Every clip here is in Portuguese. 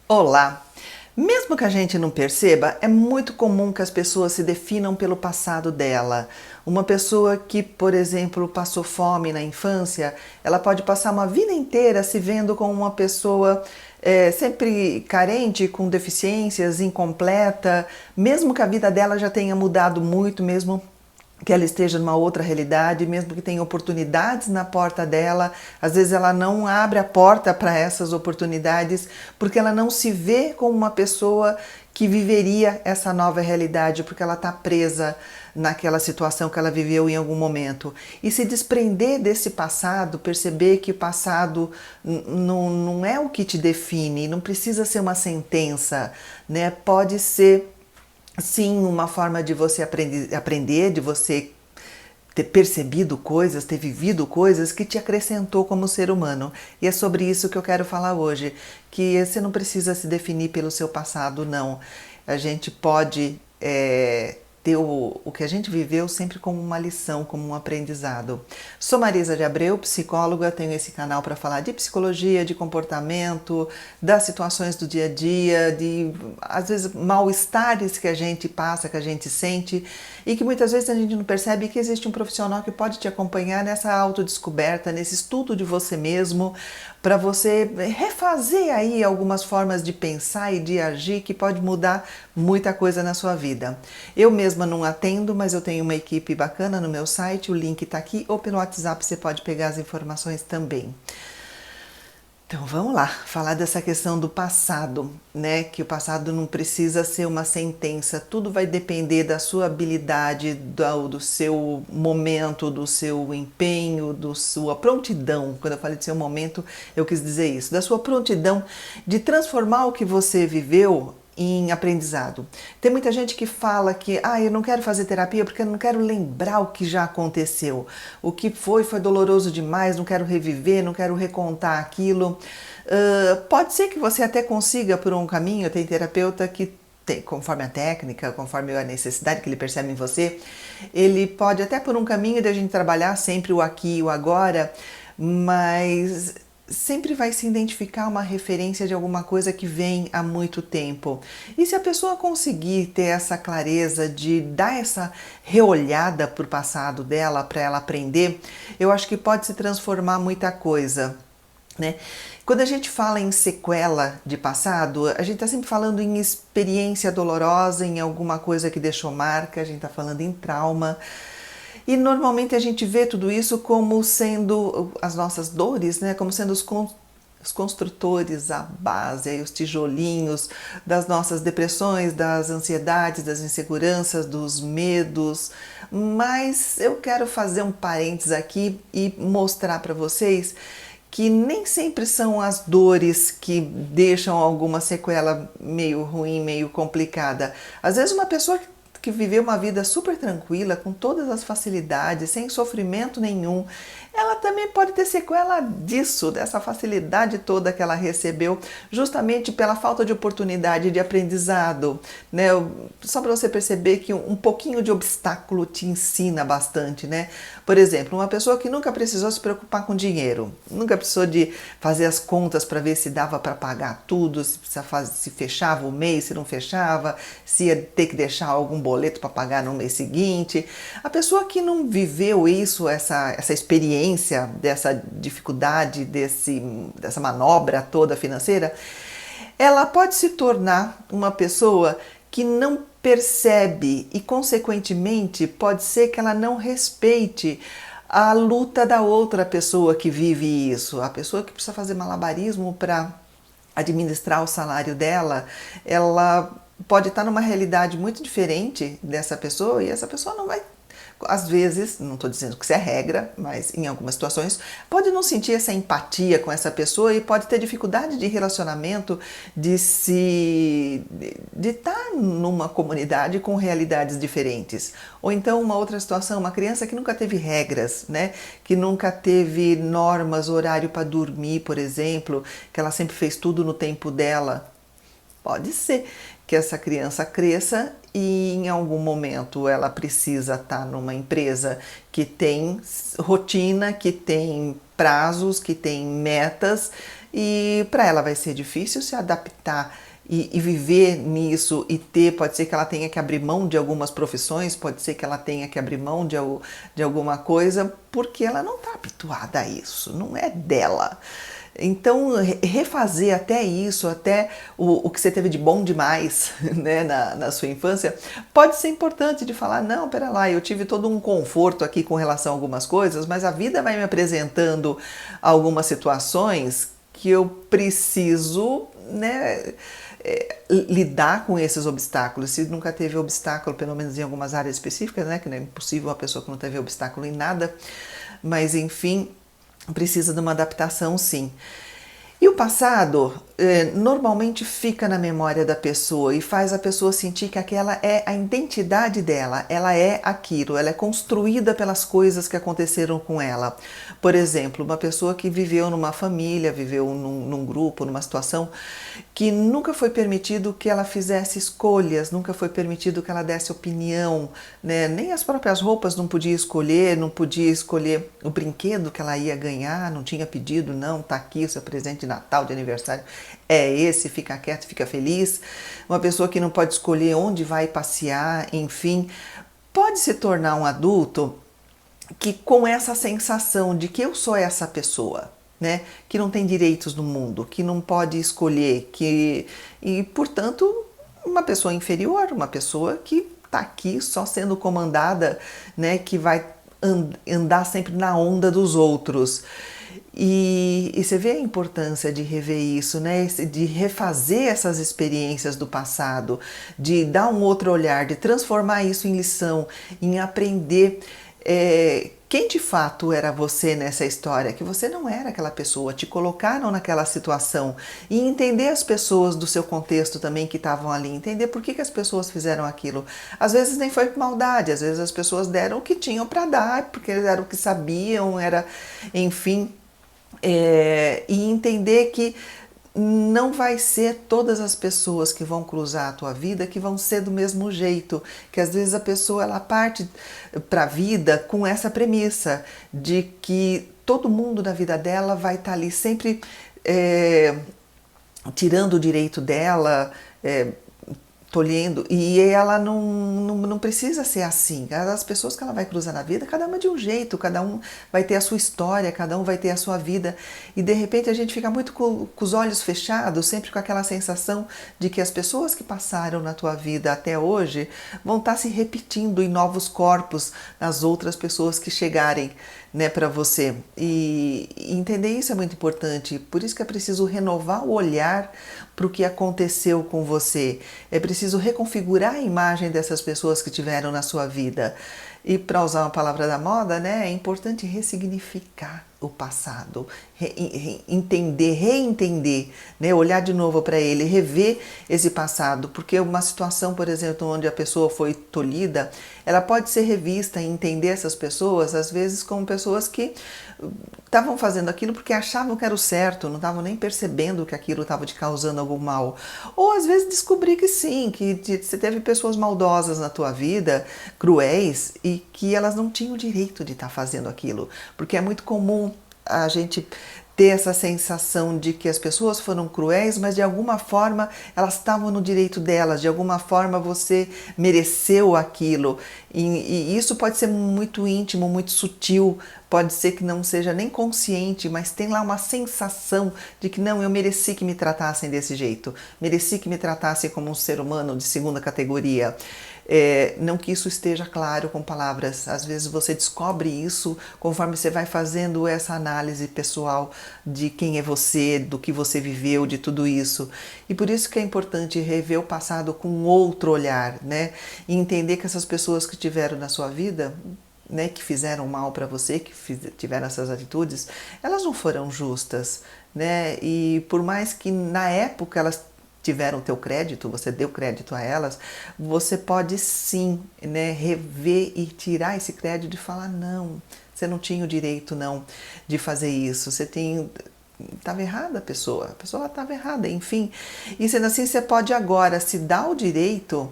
Olá! Mesmo que a gente não perceba, é muito comum que as pessoas se definam pelo passado dela. Uma pessoa que, por exemplo, passou fome na infância, ela pode passar uma vida inteira se vendo como uma pessoa sempre carente, com deficiências, incompleta, mesmo que a vida dela já tenha mudado muito, mesmo que ela esteja numa outra realidade, mesmo que tenha oportunidades na porta dela, às vezes ela não abre a porta para essas oportunidades porque ela não se vê como uma pessoa que viveria essa nova realidade, porque ela está presa naquela situação que ela viveu em algum momento. E se desprender desse passado, perceber que o passado não é o que te define, não precisa ser uma sentença, né? Pode ser sim, uma forma de você aprender, de você ter percebido coisas, ter vivido coisas que te acrescentou como ser humano. E é sobre isso que eu quero falar hoje, que você não precisa se definir pelo seu passado, não. A gente pode ter o que a gente viveu sempre como uma lição, como um aprendizado. Sou Marisa de Abreu, psicóloga, tenho esse canal para falar de psicologia, de comportamento, das situações do dia a dia, de às vezes mal-estares que a gente passa, que a gente sente e que muitas vezes a gente não percebe que existe um profissional que pode te acompanhar nessa autodescoberta, nesse estudo de você mesmo, para você refazer aí algumas formas de pensar e de agir que pode mudar muita coisa na sua vida. Eu mesma não atendo, mas eu tenho uma equipe bacana no meu site, o link está aqui, ou pelo WhatsApp você pode pegar as informações também. Então vamos lá, falar dessa questão do passado, né? Que o passado não precisa ser uma sentença, tudo vai depender da sua habilidade, do seu momento, do seu empenho, da sua prontidão. Quando eu falei de seu momento, eu quis dizer isso, da sua prontidão de transformar o que você viveu em aprendizado. Tem muita gente que fala que eu não quero fazer terapia porque eu não quero lembrar o que já aconteceu. O que foi doloroso demais, não quero reviver, não quero recontar aquilo. Pode ser que você até consiga por um caminho, tem terapeuta que tem, conforme a técnica, conforme a necessidade que ele percebe em você, ele pode até por um caminho de a gente trabalhar sempre o aqui e o agora, mas sempre vai se identificar uma referência de alguma coisa que vem há muito tempo. E se a pessoa conseguir ter essa clareza de dar essa reolhada para o passado dela, para ela aprender, eu acho que pode se transformar muita coisa, né? Quando a gente fala em sequela de passado, a gente está sempre falando em experiência dolorosa, em alguma coisa que deixou marca, a gente está falando em trauma. E normalmente a gente vê tudo isso como sendo as nossas dores, né? Como sendo os construtores, a base, aí os tijolinhos das nossas depressões, das ansiedades, das inseguranças, dos medos. Mas eu quero fazer um parênteses aqui e mostrar para vocês que nem sempre são as dores que deixam alguma sequela meio ruim, meio complicada. Às vezes uma pessoa que viveu uma vida super tranquila, com todas as facilidades, sem sofrimento nenhum, ela também pode ter sequela disso, dessa facilidade toda que ela recebeu, justamente pela falta de oportunidade de aprendizado, né? Só para você perceber que um pouquinho de obstáculo te ensina bastante, né? Por exemplo, uma pessoa que nunca precisou se preocupar com dinheiro, nunca precisou de fazer as contas para ver se dava para pagar tudo, se fechava o mês, se não fechava, se ia ter que deixar algum boleto para pagar no mês seguinte. A pessoa que não viveu isso, essa experiência, dessa dificuldade, dessa manobra toda financeira, ela pode se tornar uma pessoa que não percebe e, consequentemente, pode ser que ela não respeite a luta da outra pessoa que vive isso. A pessoa que precisa fazer malabarismo para administrar o salário dela, ela pode estar numa realidade muito diferente dessa pessoa e essa pessoa não vai, às vezes, não estou dizendo que isso é regra, mas em algumas situações, pode não sentir essa empatia com essa pessoa e pode ter dificuldade de relacionamento, de estar numa comunidade com realidades diferentes. Ou então uma outra situação, uma criança que nunca teve regras, né? Que nunca teve normas, horário para dormir, por exemplo, que ela sempre fez tudo no tempo dela. Pode ser que essa criança cresça e em algum momento ela precisa estar numa empresa que tem rotina, que tem prazos, que tem metas e para ela vai ser difícil se adaptar e viver nisso e pode ser que ela tenha que abrir mão de algumas profissões, pode ser que ela tenha que abrir mão de alguma coisa, porque ela não está habituada a isso, não é dela. Então, refazer até isso, até o que você teve de bom demais, né, na sua infância, pode ser importante de falar, não, pera lá, eu tive todo um conforto aqui com relação a algumas coisas, mas a vida vai me apresentando algumas situações que eu preciso, né, lidar com esses obstáculos. Se nunca teve obstáculo, pelo menos em algumas áreas específicas, né, que não é impossível uma pessoa que não teve obstáculo em nada, mas enfim, precisa de uma adaptação, sim. E o passado normalmente fica na memória da pessoa e faz a pessoa sentir que aquela é a identidade dela, ela é aquilo, ela é construída pelas coisas que aconteceram com ela. Por exemplo, uma pessoa que viveu numa família, viveu num grupo, numa situação que nunca foi permitido que ela fizesse escolhas, nunca foi permitido que ela desse opinião, né? Nem as próprias roupas não podia escolher, não podia escolher o brinquedo que ela ia ganhar, não tinha pedido, não, tá aqui o seu presente de Natal, de aniversário, é esse, fica quieto, fica feliz. Uma pessoa que não pode escolher onde vai passear, enfim, pode se tornar um adulto que com essa sensação de que eu sou essa pessoa, né, que não tem direitos no mundo, que não pode escolher, e portanto uma pessoa inferior, uma pessoa que está aqui só sendo comandada, né, que vai andar sempre na onda dos outros. E você vê a importância de rever isso, né? De refazer essas experiências do passado, de dar um outro olhar, de transformar isso em lição, em aprender quem de fato era você nessa história, que você não era aquela pessoa, te colocaram naquela situação, e entender as pessoas do seu contexto também que estavam ali, entender por que as pessoas fizeram aquilo. Às vezes nem foi por maldade, às vezes as pessoas deram o que tinham para dar, porque era o que sabiam, era, enfim, e entender que não vai ser todas as pessoas que vão cruzar a tua vida que vão ser do mesmo jeito, que às vezes a pessoa ela parte para a vida com essa premissa de que todo mundo na vida dela vai estar ali sempre tirando o direito dela, tolhendo, e ela não precisa ser assim. As pessoas que ela vai cruzar na vida, cada uma de um jeito, cada um vai ter a sua história, cada um vai ter a sua vida, e de repente a gente fica muito com os olhos fechados, sempre com aquela sensação de que as pessoas que passaram na tua vida até hoje vão estar se repetindo em novos corpos nas outras pessoas que chegarem, né, para você. E entender isso é muito importante, por isso que é preciso renovar o olhar para o que aconteceu com você. É preciso reconfigurar a imagem dessas pessoas que tiveram na sua vida. E para usar uma palavra da moda, né, é importante ressignificar o passado, reentender, né, olhar de novo para ele, rever esse passado, porque uma situação, por exemplo, onde a pessoa foi tolhida, ela pode ser revista e entender essas pessoas, às vezes, como pessoas que estavam fazendo aquilo porque achavam que era o certo, não estavam nem percebendo que aquilo estava te causando algum mal. Ou às vezes descobrir que sim, que você teve pessoas maldosas na tua vida, cruéis, e que elas não tinham o direito de estar fazendo aquilo, porque é muito comum a gente ter essa sensação de que as pessoas foram cruéis, mas de alguma forma elas estavam no direito delas, de alguma forma você mereceu aquilo. E isso pode ser muito íntimo, muito sutil, pode ser que não seja nem consciente, mas tem lá uma sensação de que não, eu mereci que me tratassem desse jeito, mereci que me tratassem como um ser humano de segunda categoria. Não que isso esteja claro com palavras, às vezes você descobre isso conforme você vai fazendo essa análise pessoal de quem é você, do que você viveu, de tudo isso. E por isso que é importante rever o passado com outro olhar, né? E entender que essas pessoas que tiveram na sua vida, né, que fizeram mal para você, que tiveram essas atitudes, elas não foram justas, né? E por mais que na época elas tiveram teu crédito, você deu crédito a elas, você pode sim, né, rever e tirar esse crédito e falar, não, você não tinha o direito não de fazer isso, estava errada a pessoa estava errada, enfim. E sendo assim, você pode agora se dar o direito,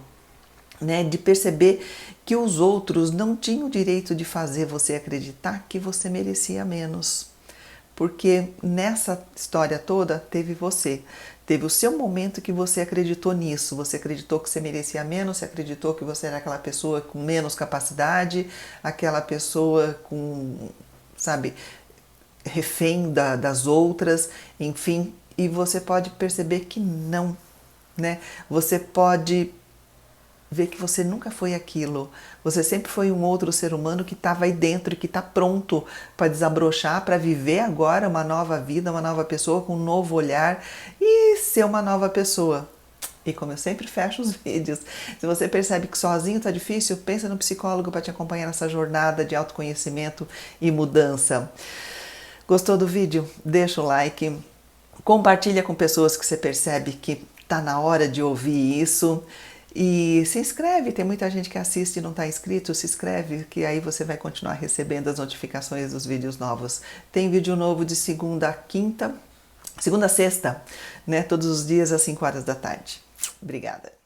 né, de perceber que os outros não tinham o direito de fazer você acreditar que você merecia menos. porque nessa história toda teve você. Teve o seu momento que você acreditou nisso, você acreditou que você merecia menos, você acreditou que você era aquela pessoa com menos capacidade, aquela pessoa com, sabe, refém das outras, enfim, e você pode perceber que não, né? Você pode ver que você nunca foi aquilo. Você sempre foi um outro ser humano que estava aí dentro e que está pronto para desabrochar, para viver agora uma nova vida, uma nova pessoa com um novo olhar e ser uma nova pessoa. E como eu sempre fecho os vídeos, se você percebe que sozinho está difícil, pensa no psicólogo para te acompanhar nessa jornada de autoconhecimento e mudança. Gostou do vídeo? Deixa o like, compartilha com pessoas que você percebe que está na hora de ouvir isso. E se inscreve, tem muita gente que assiste e não está inscrito, se inscreve que aí você vai continuar recebendo as notificações dos vídeos novos. Tem vídeo novo de segunda a sexta, né? Todos os dias às 5 horas da tarde. Obrigada.